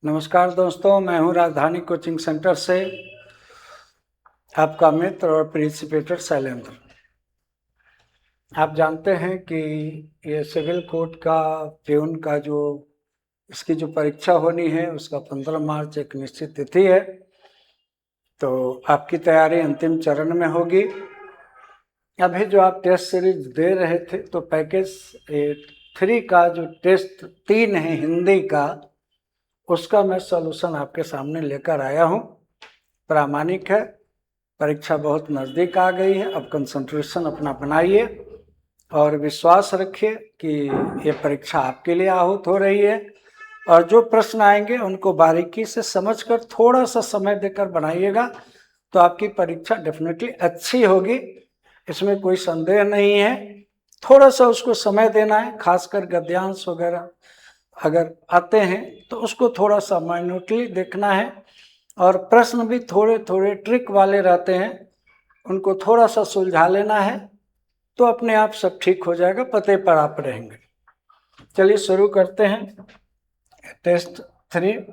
नमस्कार दोस्तों, मैं हूं राजधानी कोचिंग सेंटर से आपका मित्र और प्रिंसिपेटर शैलेंद्र। आप जानते हैं कि ये सिविल कोर्ट का प्यून का इसकी जो परीक्षा होनी है उसका 15 मार्च एक निश्चित तिथि है। तो आपकी तैयारी अंतिम चरण में होगी। अभी जो आप टेस्ट सीरीज दे रहे थे तो पैकेज 3 का जो टेस्ट 3 है हिंदी का, उसका मैं सॉल्यूशन आपके सामने लेकर आया हूं। प्रामाणिक है, परीक्षा बहुत नज़दीक आ गई है। अब कंसंट्रेशन अपना बनाइए और विश्वास रखिए कि ये परीक्षा आपके लिए आहूत हो रही है और जो प्रश्न आएंगे उनको बारीकी से समझकर थोड़ा सा समय देकर बनाइएगा तो आपकी परीक्षा डेफिनेटली अच्छी होगी, इसमें कोई संदेह नहीं है। थोड़ा सा उसको समय देना है, खासकर गद्यांश वगैरह अगर आते हैं तो उसको थोड़ा सा माइन्यूटली देखना है और प्रश्न भी थोड़े थोड़े ट्रिक वाले रहते हैं, उनको थोड़ा सा सुलझा लेना है तो अपने आप सब ठीक हो जाएगा, पते पर आप रहेंगे। चलिए शुरू करते हैं टेस्ट 3।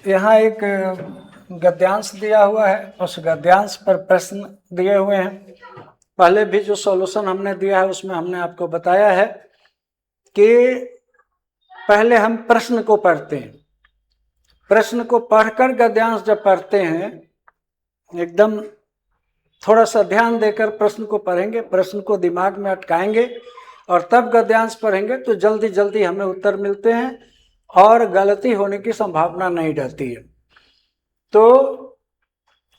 यहाँ एक गद्यांश दिया हुआ है, उस गद्यांश पर प्रश्न दिए हुए हैं। पहले भी जो सॉल्यूशन हमने दिया है उसमें हमने आपको बताया है कि पहले हम प्रश्न को पढ़ते हैं। प्रश्न को पढ़कर गद्यांश जब पढ़ते हैं, एकदम थोड़ा सा ध्यान देकर प्रश्न को पढ़ेंगे, प्रश्न को दिमाग में अटकाएंगे और तब गद्यांश पढ़ेंगे तो जल्दी जल्दी हमें उत्तर मिलते हैं और गलती होने की संभावना नहीं रहती है। तो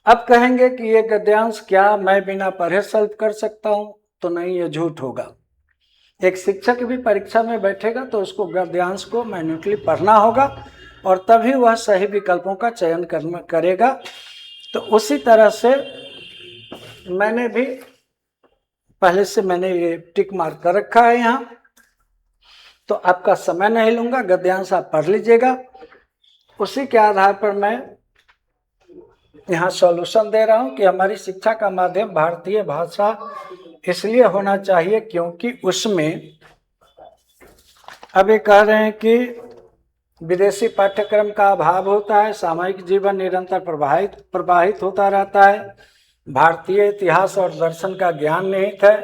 अब कहेंगे कि ये गद्यांश क्या मैं बिना पढ़े सॉल्व कर सकता हूं? तो नहीं, ये झूठ होगा। एक शिक्षक भी परीक्षा में बैठेगा तो उसको गद्यांश को मैन्युटली पढ़ना होगा और तभी वह सही विकल्पों का चयन करेगा। तो उसी तरह से मैंने भी पहले से ये टिक मार्क कर रखा है यहाँ, तो आपका समय नहीं लूंगा, गद्यांश आप पढ़ लीजिएगा। उसी के आधार पर मैं यहाँ सॉल्यूशन दे रहा हूँ कि हमारी शिक्षा का माध्यम भारतीय भाषा इसलिए होना चाहिए क्योंकि उसमें अभी कह रहे हैं कि विदेशी पाठ्यक्रम का अभाव होता है, सामाजिक जीवन निरंतर प्रवाहित होता रहता है, भारतीय इतिहास और दर्शन का ज्ञान निहित है,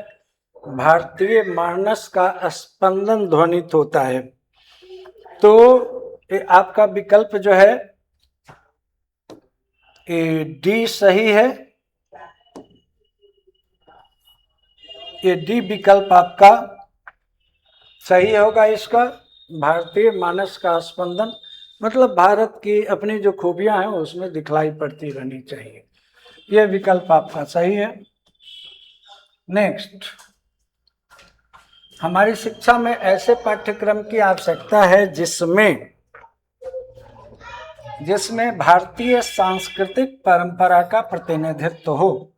भारतीय मानस का स्पंदन ध्वनित होता है। तो आपका विकल्प जो है ये डी सही है। ये डी विकल्प आपका सही होगा। इसका भारतीय मानस का स्पंदन मतलब भारत की अपनी जो खूबियां हैं उसमें दिखलाई पड़ती रहनी चाहिए, यह विकल्प आपका सही है। नेक्स्ट, हमारी शिक्षा में ऐसे पाठ्यक्रम की आवश्यकता है जिसमें भारतीय सांस्कृतिक परंपरा का प्रतिनिधित्व हो।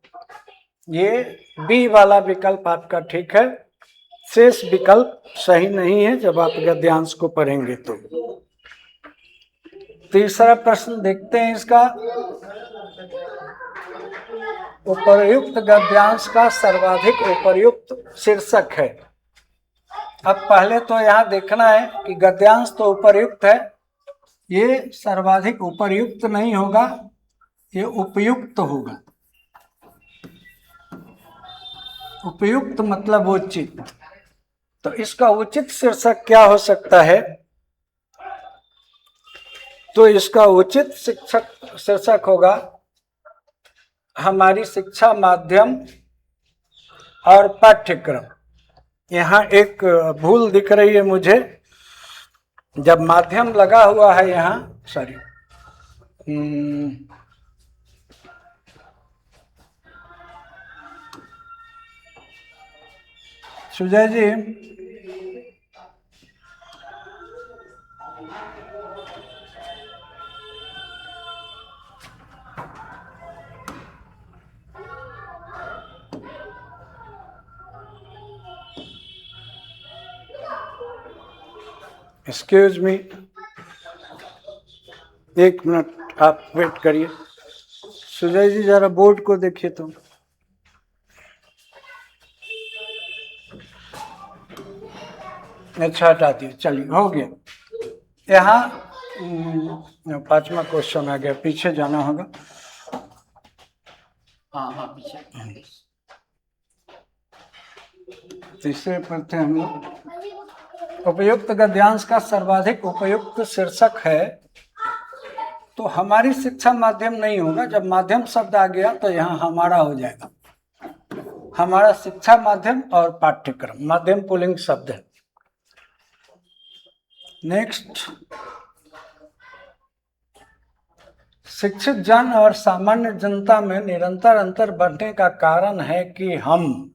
ये बी वाला विकल्प आपका ठीक है, शेष विकल्प सही नहीं है जब आप गद्यांश को पढ़ेंगे तो। तीसरा प्रश्न देखते हैं इसका। उपर्युक्त गद्यांश का सर्वाधिक उपर्युक्त शीर्षक है। अब पहले तो यहाँ देखना है कि गद्यांश तो उपर्युक्त है, ये सर्वाधिक उपर्युक्त नहीं होगा, ये उपयुक्त होगा। उपयुक्त मतलब उचित। तो इसका उचित शीर्षक क्या हो सकता है? तो इसका उचित शीर्षक होगा हमारी शिक्षा माध्यम और पाठ्यक्रम। यहाँ एक भूल दिख रही है मुझे, जब माध्यम लगा हुआ है यहाँ, सॉरी, सुजय जी, एक्सक्यूज मी, एक मिनट आप वेट करिए। सुजय जी जरा बोर्ड को देखिए तो। अच्छा हटा दिए, चलिए हो गया। यहाँ 5वां क्वेश्चन आ गया, पीछे जाना होगा। हाँ हाँ पीछे। तीसरे पर थे हम लोग। उपयुक्त गद्यांश का सर्वाधिक उपयुक्त शीर्षक है, तो हमारी शिक्षा माध्यम नहीं होगा। जब माध्यम शब्द आ गया तो यहाँ हमारा हो जाएगा। हमारा शिक्षा माध्यम और पाठ्यक्रम, माध्यम पुल्लिंग शब्द है। नेक्स्ट, शिक्षित जन और सामान्य जनता में निरंतर अंतर बढ़ने का कारण है कि हम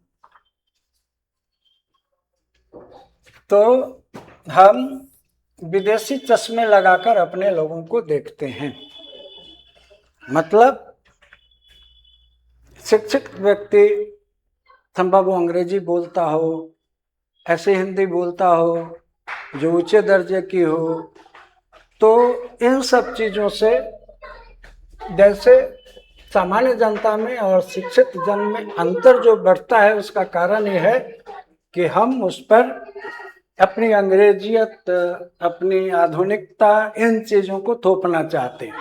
विदेशी चश्मे लगाकर अपने लोगों को देखते हैं। मतलब शिक्षित व्यक्ति संभव वो अंग्रेजी बोलता हो, ऐसे हिंदी बोलता हो जो ऊंचे दर्जे की हो, तो इन सब चीज़ों से जैसे सामान्य जनता में और शिक्षित जन में अंतर जो बढ़ता है, उसका कारण ये है कि हम उस पर अपनी अंग्रेजियत, अपनी आधुनिकता, इन चीज़ों को थोपना चाहते हैं।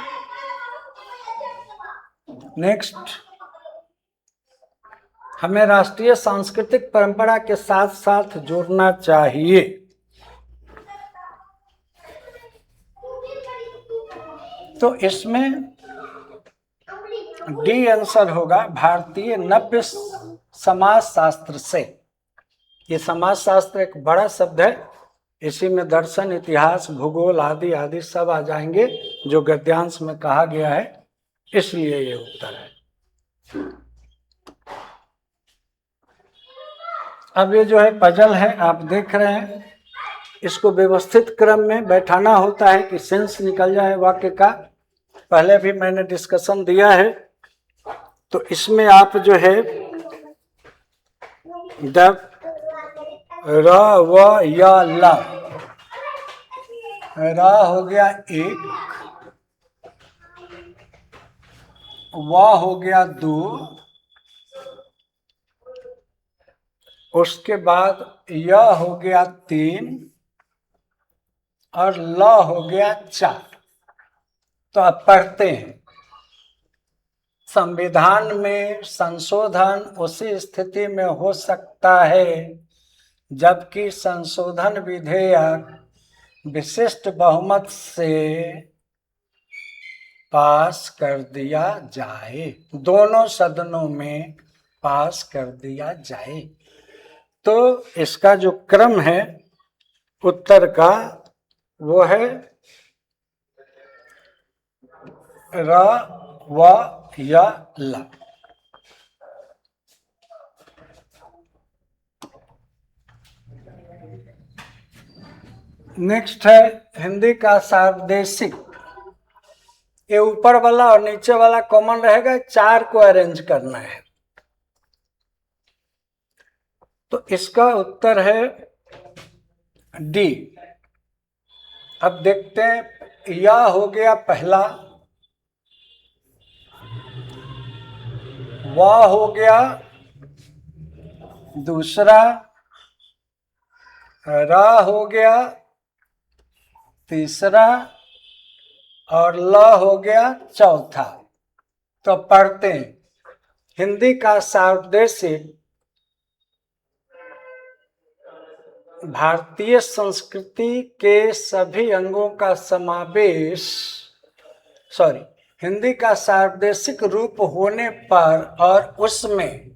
नेक्स्ट, हमें राष्ट्रीय सांस्कृतिक परंपरा के साथ साथ जोड़ना चाहिए। तो इसमें डी आंसर होगा, भारतीय नव्य समाज शास्त्र से। ये समाज शास्त्र एक बड़ा शब्द है, इसी में दर्शन, इतिहास, भूगोल आदि आदि सब आ जाएंगे जो गद्यांश में कहा गया है, इसलिए ये उत्तर है। अब ये जो है पजल है, आप देख रहे हैं, इसको व्यवस्थित क्रम में बैठाना होता है कि सेंस निकल जाए वाक्य का। पहले भी मैंने डिस्कशन दिया है। तो इसमें आप जो है जब र व या ला, रा हो गया एक, वा हो गया दो, उसके बाद या हो गया तीन और ला हो गया चार। तो आप पढ़ते हैं, संविधान में संशोधन उसी स्थिति में हो सकता है जबकि संशोधन विधेयक विशिष्ट बहुमत से पास कर दिया जाए, दोनों सदनों में पास कर दिया जाए। तो इसका जो क्रम है उत्तर का, वो है र व या ला। नेक्स्ट है हिंदी का सार्वदेशिक। ये ऊपर वाला और नीचे वाला कॉमन रहेगा, चार को अरेंज करना है। तो इसका उत्तर है डी। अब देखते हैं, या हो गया पहला, वाह हो गया दूसरा, रा हो गया तीसरा और ल हो गया चौथा। तो पढ़ते हैं, हिंदी का सार्वदेशिक भारतीय संस्कृति के सभी अंगों का समावेश, हिंदी का सार्वदेशिक रूप होने पर और उसमें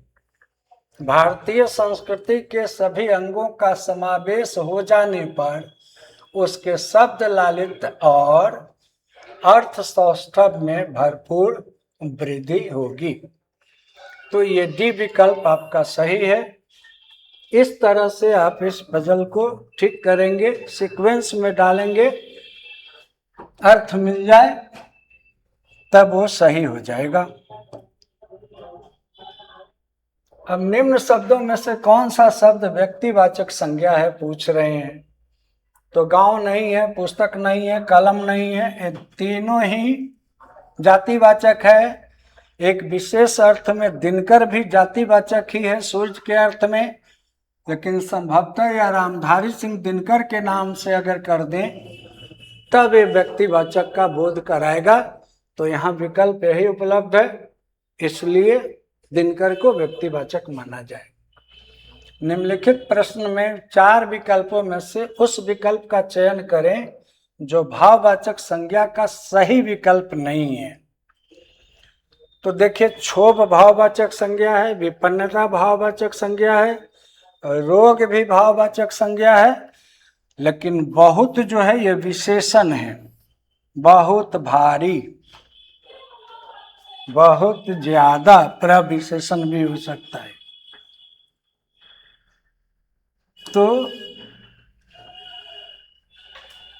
भारतीय संस्कृति के सभी अंगों का समावेश हो जाने पर उसके शब्द लालित्य और अर्थ सौष्ठव में भरपूर वृद्धि होगी। तो ये डी विकल्प आपका सही है। इस तरह से आप इस पजल को ठीक करेंगे, सीक्वेंस में डालेंगे, अर्थ मिल जाए तब वो सही हो जाएगा। अब निम्न शब्दों में से कौन सा शब्द व्यक्तिवाचक संज्ञा है, पूछ रहे हैं। तो गांव नहीं है, पुस्तक नहीं है, कलम नहीं है, ये तीनों ही जातिवाचक है। एक विशेष अर्थ में दिनकर भी जातिवाचक ही है, सूर्य के अर्थ में। लेकिन संभवतः या रामधारी सिंह दिनकर के नाम से अगर कर दें तब ये व्यक्तिवाचक का बोध कराएगा। तो यहाँ विकल्प यही उपलब्ध है, इसलिए दिनकर को व्यक्तिवाचक माना जाए। निम्नलिखित प्रश्न में 4 विकल्पों में से उस विकल्प का चयन करें जो भाववाचक संज्ञा का सही विकल्प नहीं है। तो देखिए, क्षोभ भाववाचक संज्ञा है, विपन्नता भाववाचक संज्ञा है, रोग भी भाववाचक संज्ञा है, लेकिन बहुत जो है ये विशेषण है। बहुत भारी, बहुत ज्यादा प्रविशेषण भी हो सकता है। तो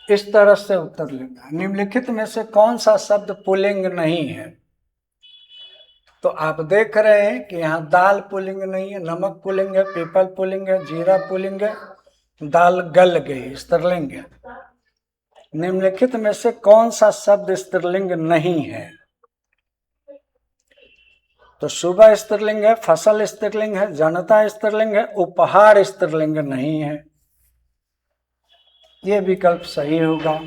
इस तरह से उत्तर लिखना। निम्नलिखित में से कौन सा शब्द पुल्लिंग नहीं है? तो आप देख रहे हैं कि यहाँ दाल पुल्लिंग नहीं है, नमक पुल्लिंग है, पीपल पुल्लिंग है, जीरा पुल्लिंग है, दाल गल गई स्त्रीलिंग है। निम्नलिखित में से कौन सा शब्द स्त्रीलिंग नहीं है? तो सुबह स्त्रीलिंग है, फसल स्त्रीलिंग है, जनता स्त्रीलिंग है, उपहार स्त्रीलिंग नहीं है। ये विकल्प सही होगा।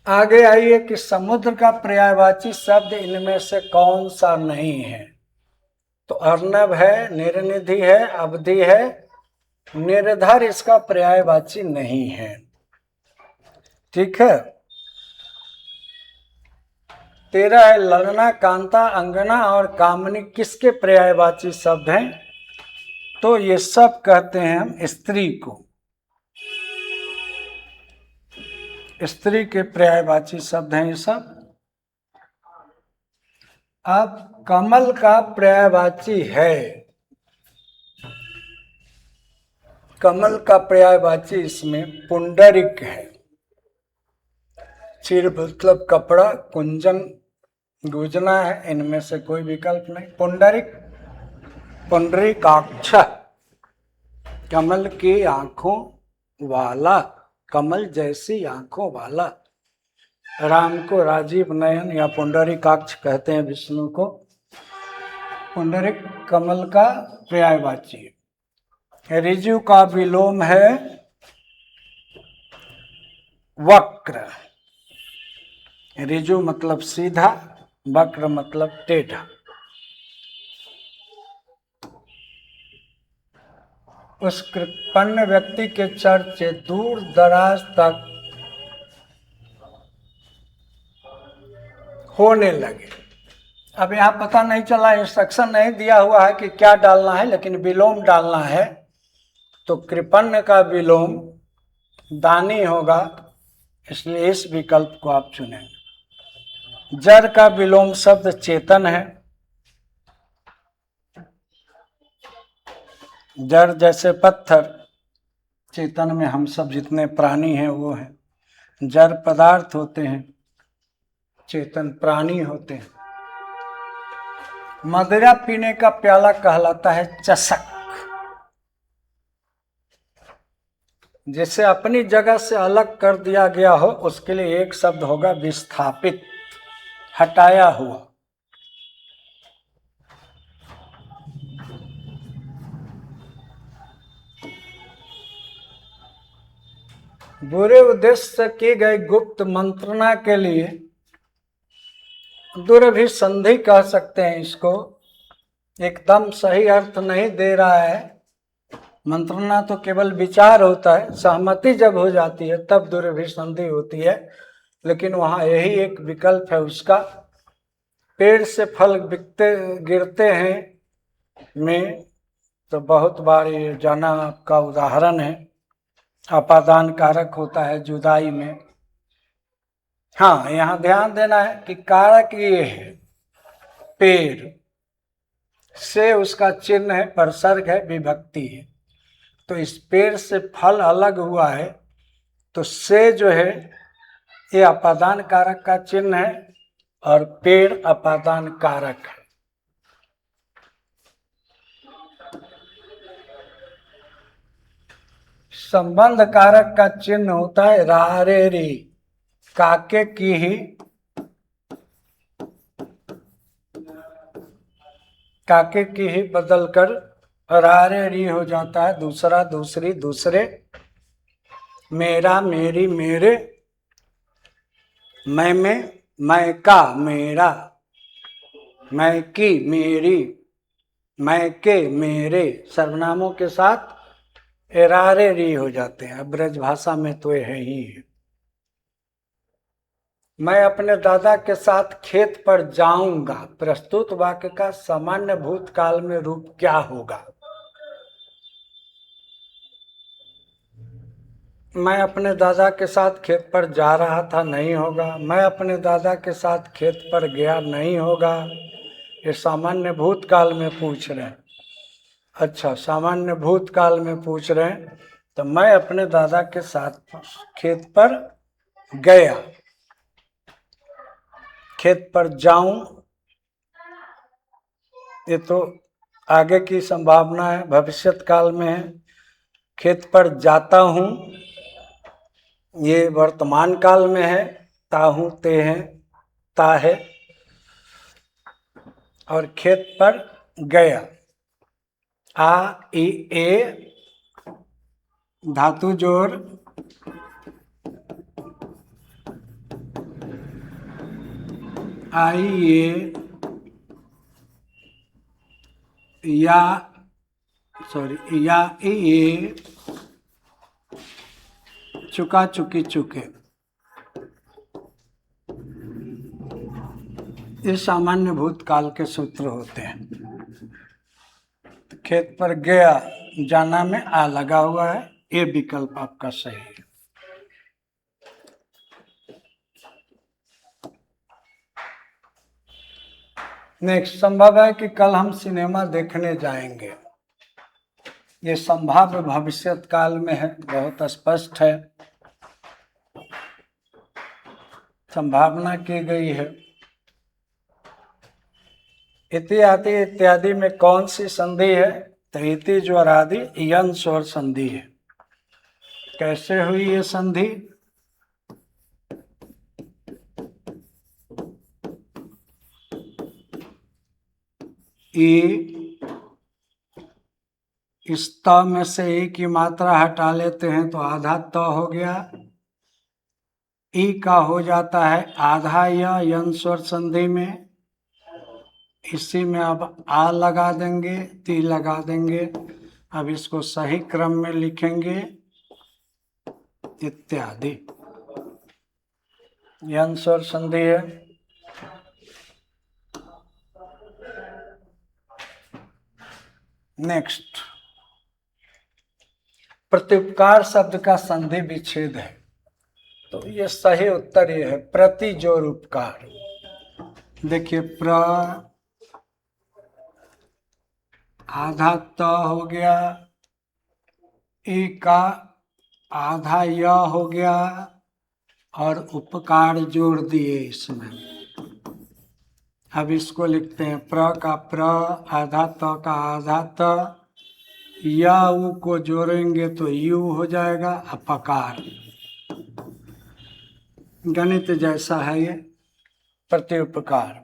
आगे आइए कि समुद्र का पर्यायवाची शब्द इनमें से कौन सा नहीं है? तो अर्णव है, निरनिधि है, अवधि है, निर्धर इसका पर्यायवाची नहीं है। ठीक है। 13 है, ललना, कांता, अंगना और कामनी किसके पर्यायवाची शब्द हैं? तो ये सब कहते हैं हम स्त्री को, स्त्री के पर्यायवाची शब्द हैं ये सब। अब कमल का पर्यायवाची है, कमल का पर्यायवाची इसमें पुंडरिक है। चिर मतलब कपड़ा, कुंजन गुजना है, इनमें से कोई विकल्प नहीं। पुंडरिक, पुंडरीकाक्ष, कमल की आंखों वाला, कमल जैसी आंखों वाला। राम को राजीव नयन या पुंडरीकाक्ष कहते हैं, विष्णु को। पुंडरिक कमल का पर्यायवाची। ऋजु का विलोम है वक्र। ऋजु मतलब सीधा, वक्र मतलब टेढ़ा। उस कृपण व्यक्ति के चर्चे दूर दराज तक होने लगे। अब यहाँ पता नहीं चला, इंस्ट्रक्शन नहीं दिया हुआ है कि क्या डालना है, लेकिन विलोम डालना है। तो कृपण का विलोम दानी होगा, इसलिए इस विकल्प को आप चुनेंगे। जड़ का विलोम शब्द चेतन है। जड़ जैसे पत्थर, चेतन में हम सब जितने प्राणी हैं वो हैं। जड़ पदार्थ होते हैं, चेतन प्राणी होते हैं। मदिरा पीने का प्याला कहलाता है चषक। जिसे अपनी जगह से अलग कर दिया गया हो उसके लिए एक शब्द होगा विस्थापित, हटाया हुआ। बुरे उद्देश्य से की गई गुप्त मंत्रणा के लिए दुर्भिसंधि कह सकते हैं इसको। एकदम सही अर्थ नहीं दे रहा है। मंत्रणा तो केवल विचार होता है, सहमति जब हो जाती है तब दुर्भिसंधि होती है। लेकिन वहाँ यही एक विकल्प है उसका। पेड़ से फल बिकते गिरते हैं में तो बहुत बार ये जाना आपका उदाहरण है। अपादान कारक होता है जुदाई में। हाँ, यहाँ ध्यान देना है कि कारक ये है, पेड़ से उसका चिन्ह है, परसर्ग है, विभक्ति है। तो इस पेड़ से फल अलग हुआ है, तो से जो है ये अपादान कारक का चिन्ह है और पेड़ अपादान कारक है। संबंध कारक का चिन्ह होता है रा रे रे, काके की ही काके की ही बदल कर रारे री हो जाता है, दूसरा दूसरी दूसरे, मेरा मेरी मेरे, मैं में मैं का मेरा, मैं की मेरी, मैं के मेरे, सर्वनामों के साथ एरारे री हो जाते हैं। ब्रज भाषा में तो ये है ही है। मैं अपने दादा के साथ खेत पर जाऊंगा, प्रस्तुत वाक्य का सामान्य भूतकाल में रूप क्या होगा? मैं अपने दादा के साथ खेत पर जा रहा था, नहीं होगा। मैं अपने दादा के साथ खेत पर गया, नहीं होगा। ये सामान्य भूतकाल में पूछ रहे हैं। अच्छा, सामान्य भूतकाल में पूछ रहे हैं, तो मैं अपने दादा के साथ खेत पर गया, खेत पर जाऊं, ये तो आगे की संभावना है, भविष्यत काल में है। खेत पर जाता हूं, ये वर्तमान काल में है। ताहू ते हैं, ता है। और खेत पर गया, आ ई ए धातु जोड़ आई ए या सॉरी या ए चुका चुकी चुके, ये सामान्य भूतकाल के सूत्र होते हैं। खेत पर गया, जाना में आ लगा हुआ है, ये विकल्प आपका सही है। नेक्स्ट, संभव है कि कल हम सिनेमा देखने जाएंगे। ये संभाव्य भविष्यत काल में है, बहुत स्पष्ट है, संभावना की गई है। इति आदि इत्यादि में कौन सी संधि है? तो इति ज्वर आदि यन स्वर संधि है। कैसे हुई ये संधि? ई, इस त में से ई की मात्रा हटा लेते हैं तो आधा त हो गया। ई का हो जाता है आधा यन स्वर संधि में, इसी में अब आ लगा देंगे, ती लगा देंगे। अब इसको सही क्रम में लिखेंगे, इत्यादि। यन स्वर संधि है। नेक्स्ट, प्रत्युपकार शब्द का संधि विच्छेद है, तो ये सही उत्तर ये है प्रति जोर उपकार। देखिए, प्र आधा त हो गया, ए का आधा य हो गया, और उपकार जोड़ दिए इसमें। अब इसको लिखते हैं प्र का प्र, आधा त का आधा त, या उ को जोड़ेंगे तो यू हो जाएगा, अपकार। गणित जैसा है ये प्रत्युपकार।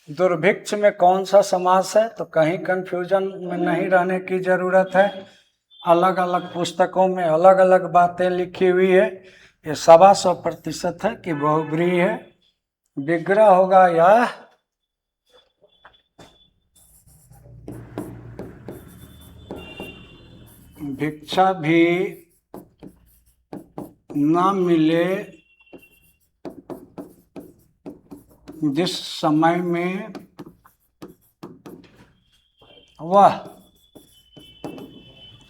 दुर्भिक्ष में कौन सा समास है? तो कहीं कंफ्यूजन में नहीं रहने की जरूरत है। अलग अलग पुस्तकों में अलग अलग बातें लिखी हुई है। ये 125% है कि बहुब्रीहि है। विग्रह होगा या भिक्षा भी न मिले जिस समय में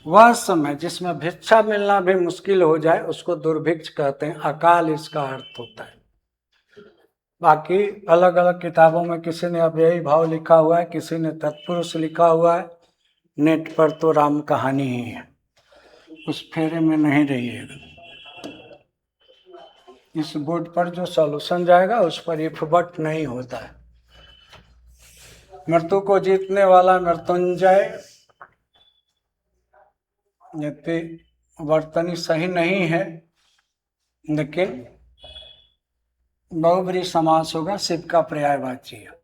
वह समय जिसमें भिक्षा मिलना भी मुश्किल हो जाए उसको दुर्भिक्ष कहते हैं। अकाल इसका अर्थ होता है। बाकी अलग अलग किताबों में किसी ने अव्ययी भाव लिखा हुआ है, किसी ने तत्पुरुष लिखा हुआ है। नेट पर तो राम कहानी ही है, उस फेरे में नहीं रहिएगा। इस बोर्ड पर जो सॉल्यूशन जाएगा उस पर इफ बट नहीं होता है। मृत्यु को जीतने वाला मृत्युंजय, यद्यपि वर्तनी सही नहीं है, लेकिन बहुब्रीहि समास होगा, शिव का पर्यायवाची है।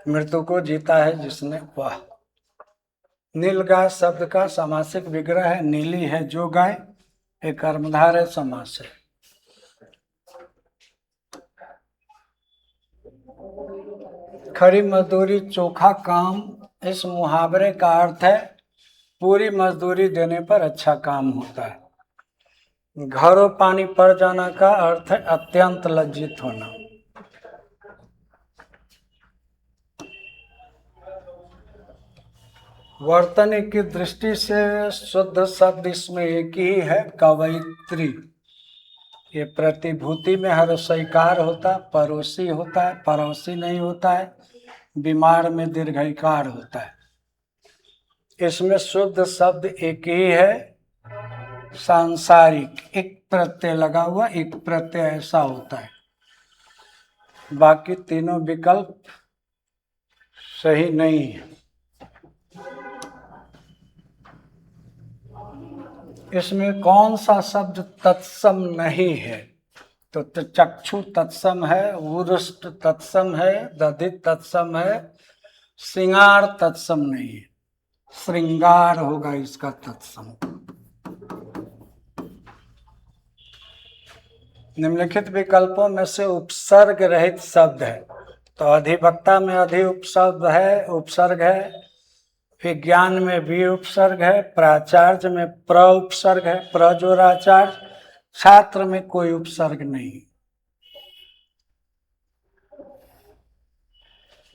मृत्यु को जीता है जिसने। वाह। नील गाय शब्द का सामासिक विग्रह है, नीली है जो गाय, एक कर्मधारय समास है। खरी मजदूरी चोखा काम, इस मुहावरे का अर्थ है पूरी मजदूरी देने पर अच्छा काम होता है। घरों पानी पड़ जाना का अर्थ है अत्यंत लज्जित होना। वर्तनी की दृष्टि से शुद्ध शब्द इसमें एक ही है, कवयित्री। ये प्रतिभूति में हर स्वीकार होता, पड़ोसी होता है, पड़ोसी नहीं होता है। बीमार में दीर्घिकार होता है। इसमें शुद्ध शब्द एक ही है, सांसारिक। एक प्रत्यय लगा हुआ, एक प्रत्यय ऐसा होता है। बाकी तीनों विकल्प सही नहीं है। इसमें कौन सा शब्द तत्सम नहीं है? तो चक्षु तत्सम है, उरुष्ट तत्सम है, दधित तत्सम है, श्रृंगार तत्सम नहीं है। श्रृंगार होगा इसका तत्सम। निम्नलिखित विकल्पों में से उपसर्ग रहित शब्द है। तो अधिवक्ता में अधि उपशब्द है, उपसर्ग है। विज्ञान में भी उपसर्ग है। प्राचार्य में प्र उपसर्ग है, प्रजोराचार्य। छात्र में कोई उपसर्ग नहीं।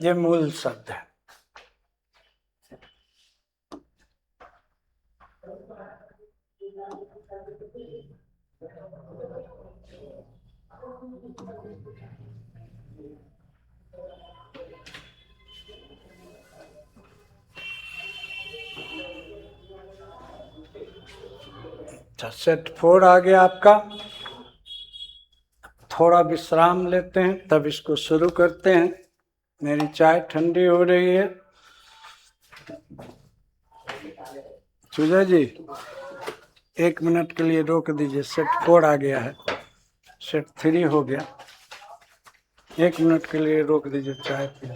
ये मूल शब्द है। सेट 4 आ गया आपका। थोड़ा विश्राम लेते हैं तब इसको शुरू करते हैं। मेरी चाय ठंडी हो रही है। सुजय जी 1 मिनट के लिए रोक दीजिए। सेट 4 आ गया है, सेट 3 हो गया। 1 मिनट के लिए रोक दीजिए, चाय पी।